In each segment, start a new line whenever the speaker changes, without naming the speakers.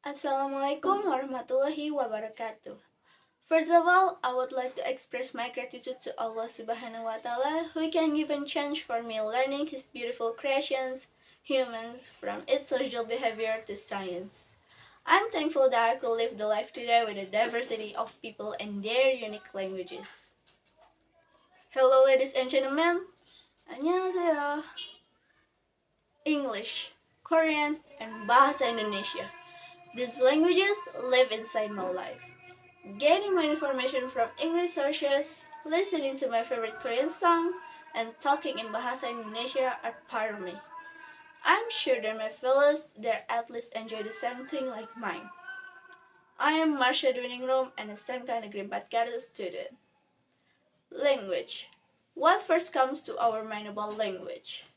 Assalamualaikum warahmatullahi wabarakatuh. First of all, I would like to express my gratitude to Allah Subhanahu wa Ta'ala who can give and change for me learning His beautiful creations, humans, from its social behavior to science. I'm thankful that I could live the life today with a diversity of people and their unique languages. Hello, ladies and gentlemen. 안녕하세요. English, Korean, and Bahasa Indonesia. These languages live inside my life. Gaining my information from English sources, listening to my favorite Korean song, and talking in Bahasa Indonesia are part of me. I'm sure that my fellows there at least enjoy the same thing like mine. I am Marsya Ningrum and a SMKN Garut student. Language. What first comes to our mind about language?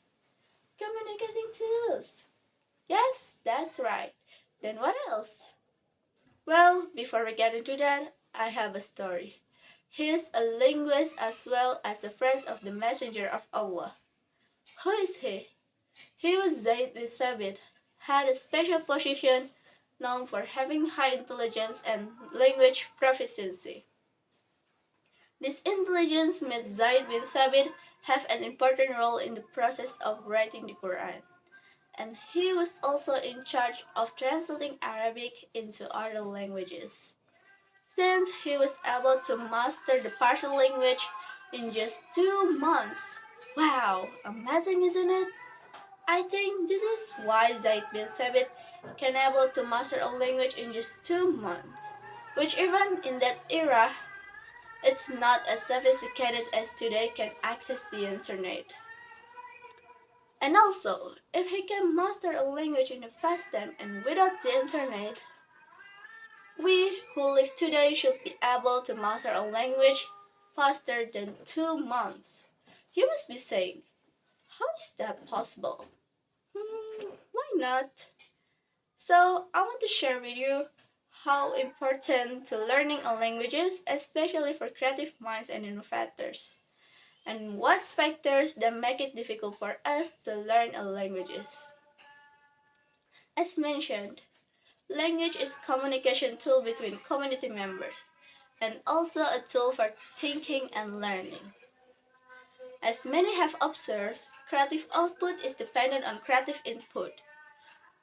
Communicating tools. Yes, that's right. Then what else? Well, before we get into that, I have a story. He is a linguist as well as a friend of the Messenger of Allah. Who is he? He was Zaid bin Thabit, had a special position known for having high intelligence and language proficiency. This intelligence made Zaid bin Thabit have an important role in the process of writing the Quran, and he was also in charge of translating Arabic into other languages. Since he was able to master the Persian language in just 2 months. Wow, amazing, isn't it? I think this is why Zaid bin Thabit can able to master a language in just 2 months, which even in that era, it's not as sophisticated as today can access the internet. And also, if he can master a language in a fast time and without the internet, we who live today should be able to master a language faster than 2 months. You must be saying, how is that possible? Why not? So, I want to share with you how important to learning a language is, especially for creative minds and innovators, and what factors that make it difficult for us to learn a languages. As mentioned, language is communication tool between community members and also a tool for thinking and learning. As many have observed, creative output is dependent on creative input.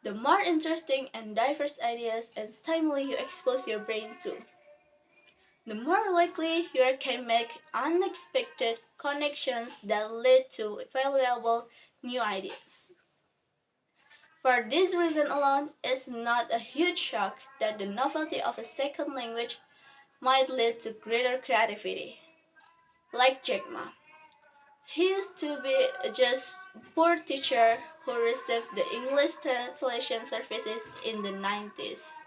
The more interesting and diverse ideas and stimuli you expose your brain to, the more likely you can make unexpected connections that lead to valuable new ideas. For this reason alone, it's not a huge shock that the novelty of a second language might lead to greater creativity. Like Jack Ma. He used to be just poor teacher who received the English translation services in the 90s.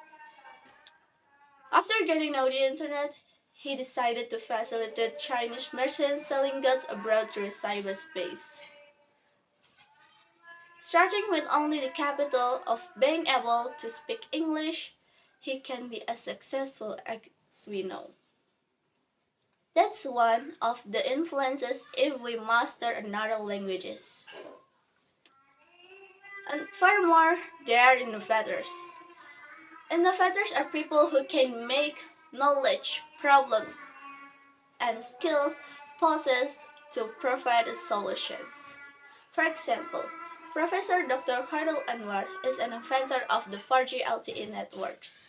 After getting out the internet, he decided to facilitate Chinese merchants selling goods abroad through cyberspace. Starting with only the capital of being able to speak English, he can be as successful as we know. That's one of the influences if we master another languages. And furthermore, they are innovators. Innovators are people who can make knowledge, problems, and skills possess to provide solutions. For example, Professor Dr. Khairul Anwar is an inventor of the 4G LTE networks,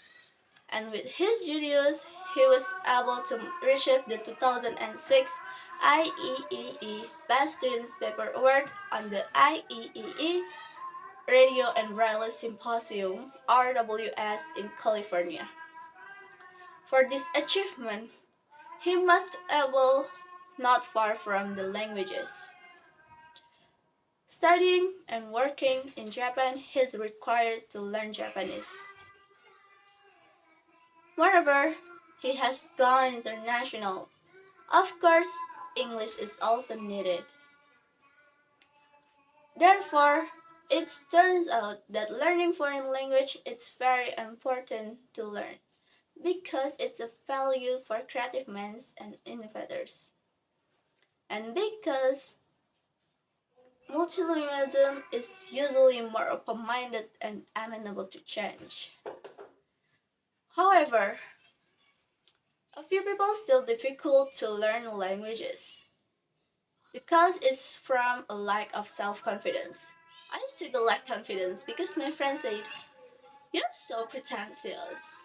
and with his genius, he was able to receive the 2006 IEEE Best Students Paper Award on the IEEE Radio and Wireless Symposium (RWS) in California. For this achievement, he must able not far from the languages. Studying and working in Japan, he is required to learn Japanese. Moreover, he has gone international. Of course, English is also needed. Therefore, it turns out that learning foreign language is very important to learn because it's a value for creative minds and innovators. And because multilingualism is usually more open-minded and amenable to change. However, a few people still difficult to learn languages. The cause is from a lack of self-confidence. I used to be lack confidence because my friends said, "You're so pretentious."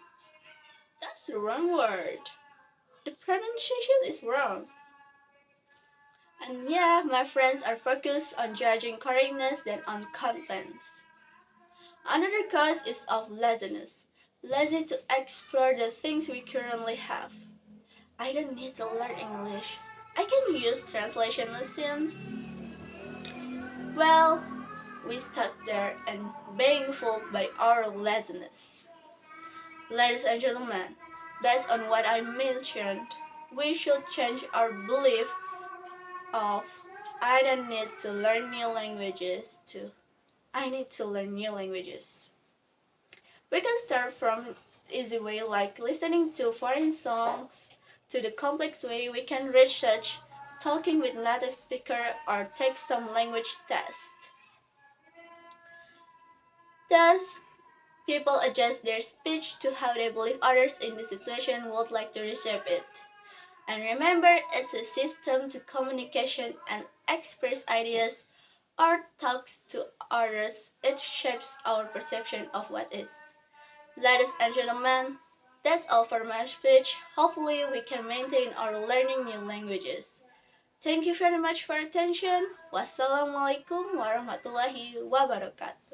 That's the wrong word. The pronunciation is wrong. And yeah, my friends are focused on judging correctness than on contents. Another cause is of laziness. Lazy to explore the things we currently have. I don't need to learn English. I can use translation machines. Well, we stuck there and being fooled by our laziness. Ladies and gentlemen, based on what I mentioned, we should change our belief of I don't need to learn new languages to I need to learn new languages. We can start from easy way like listening to foreign songs to the complex way we can research, talking with native speaker or take some language test. Thus, people adjust their speech to how they believe others in the situation would like to receive it. And remember, it's a system to communication and express ideas or talks to others. It shapes our perception of what is. Ladies and gentlemen, that's all for my speech. Hopefully, we can maintain our learning new languages. Thank you very much for attention. Wassalamualaikum warahmatullahi wabarakatuh.